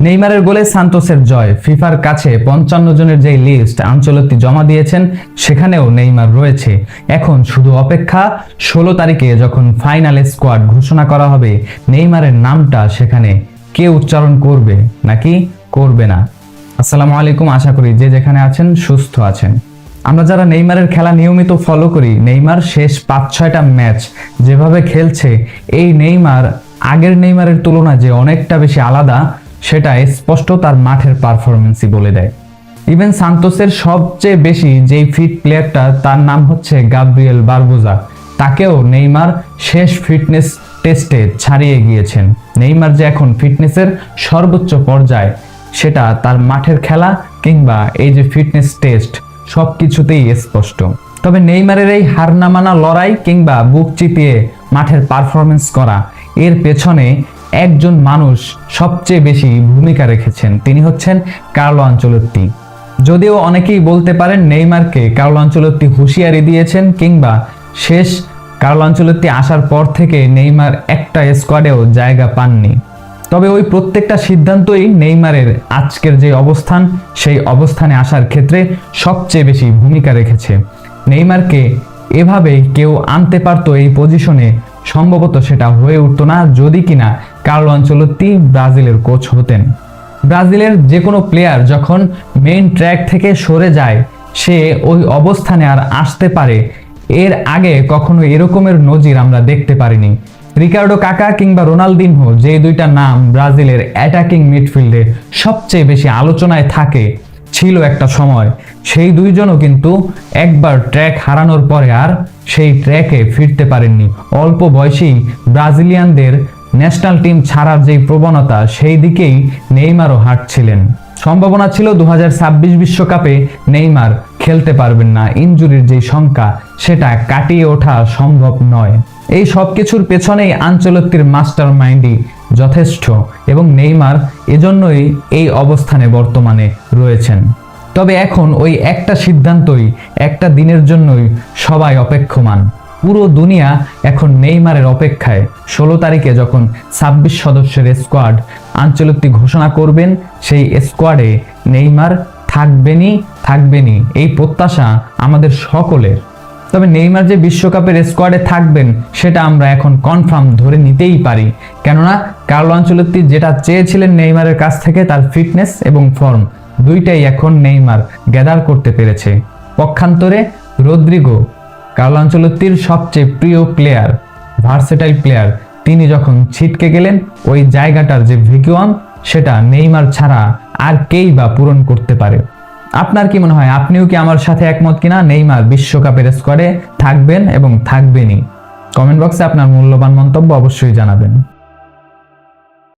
নেইমারের গোলে সান্তোসের জয়। ফিফার কাছে 55 জনের যে লিস্ট আনচেলত্তি জমা দিয়েছেন সেখানেও নেইমার রয়েছে। এখন শুধু অপেক্ষা 16 তারিখে যখন ফাইনাল স্কোয়াড ঘোষণা করা হবে, নেইমারের নামটা সেখানে কে উচ্চারণ করবে নাকি করবে না। আসসালামু আলাইকুম, আশা করি যে যেখানে আছেন সুস্থ আছেন। আমরা যারা নেইমারের খেলা নিয়মিত ফলো করি, নেইমার শেষ 5-6টা ম্যাচ যেভাবে খেলছে, এই নেইমার আগের নেইমারের তুলনায় যে অনেকটা বেশি আলাদা সেটা স্পষ্ট তার মাঠের পারফরমেন্সই বলে দেয়। ইভেন সান্তোসের সবচেয়ে বেশি যেই ফিট প্লেয়ারটা তার নাম হচ্ছে গাব্রিয়েল বারবোজা, তাকেও নেইমার শেষ ফিটনেস টেস্টে ছাড়িয়ে গিয়েছেন। নেইমার যে এখন ফিটনেসের সর্বোচ্চ পর্যায়ে সেটা তার মাঠের খেলা কিংবা এই যে ফিটনেস টেস্ট সবকিছুতেই স্পষ্ট। তবে নেইমারের এই হার না মানা লড়াই কিংবা বুক চিতিয়ে মাঠের পারফরমেন্স করা, এর পেছনে একজন মানুষ সবচেয়ে বেশি ভূমিকা রেখেছেন, তিনি হচ্ছেন কার্লো আনচেলত্তি। যদিও অনেকেই বলতে পারেন নেইমারকে কার্লো আনচেলত্তি হুঁশিয়ারি দিয়েছেন কিংবা শেষ কার্লো আনচেলত্তি আসার পর থেকে নেইমার একটা স্কোয়াডেও জায়গা পাননি, তবে ওই প্রত্যেকটা সিদ্ধান্তই নেইমারের আজকের যে অবস্থান সেই অবস্থানে আসার ক্ষেত্রে সবচেয়ে বেশি ভূমিকা রেখেছে। নেইমারকে এভাবেই কেউ আনতে পারতো এই পজিশনে, সম্ভবত সেটা হয়ে উঠতো না যদি কিনা কার্লো আনচেলত্তি ব্রাজিলের কোচ হতেন। ব্রাজিলের যে কোনো প্লেয়ার যখন মেইন ট্র্যাক থেকে সরে যায়, সে ওই অবস্থানে আর আসতে পারে, এর আগে কখনো এরকমের নজির আমরা দেখতে পারিনি। রিকার্ডো কাকা কিংবা রোনালদিনহো, যে দুইটা নাম ব্রাজিলের অ্যাটাকিং মিডফিল্ডে সবচেয়ে বেশি আলোচনায় থাকে ছিল একটা সময়, সেই দুইজনও কিন্তু একবার ট্র্যাক হারানোর পরে আর সেই ট্র্যাকে ফিরতে পারেননি। অল্প বয়সেই ব্রাজিলিয়ানদের ন্যাশনাল টিম ছাড়ার যেই প্রবণতা, সেই দিকেই নেইমারও হাঁটছিলেন। সম্ভাবনা ছিল 2026 বিশ্বকাপে নেইমার খেলতে পারবেন না, ইনজুরির যে সংখ্যা সেটা কাটিয়ে ওঠা সম্ভব নয়। এই সব কিছুর পেছনেই আনচেলত্তির মাস্টার মাইন্ডই যথেষ্ট এবং নেইমার এজন্যই এই অবস্থানে বর্তমানে রয়েছেন। তবে এখন ওই একটা সিদ্ধান্তই, একটা দিনের জন্যই সবাই অপেক্ষমান। পুরো দুনিয়া এখন নেইমারের অপেক্ষায়। 16 তারিখে যখন 26 সদস্যের স্কোয়াড আনচেলত্তি ঘোষণা করবেন, সেই স্কোয়াডে নেইমার থাকবেনই এই প্রত্যাশা আমাদের সকলের। তবে নেইমার যে বিশ্বকাপের স্কোয়াডে থাকবেন সেটা আমরা এখন কনফার্ম ধরে নিতেই পারি, কেননা কার্লো আনচেলত্তি যেটা চেয়েছিলেন নেইমারের কাছ থেকে, তার ফিটনেস এবং ফর্ম দুইটাই এখন নেইমার গ্যাদার করতে পেরেছে। পক্ষান্তরে রদ্রিগো, কার্লো আনচেলত্তির সবচেয়ে প্রিয় প্লেয়ার, ভার্সেটাইল প্লেয়ার, তিনি যখন ছিটকে গেলেন, ওই জায়গাটার যে ভ্যাকুয়াম সেটা নেইমার ছাড়া আর কেই বা পূরণ করতে পারে। আপনার কি মনে হয়, আপনিও কি আমার সাথে একমত কিনা নেইমার বিশ্বকাপের স্কোয়াডে থাকবেন এবং থাকবেনই? কমেন্ট বক্সে আপনার মূল্যবান মন্তব্য অবশ্যই জানাবেন।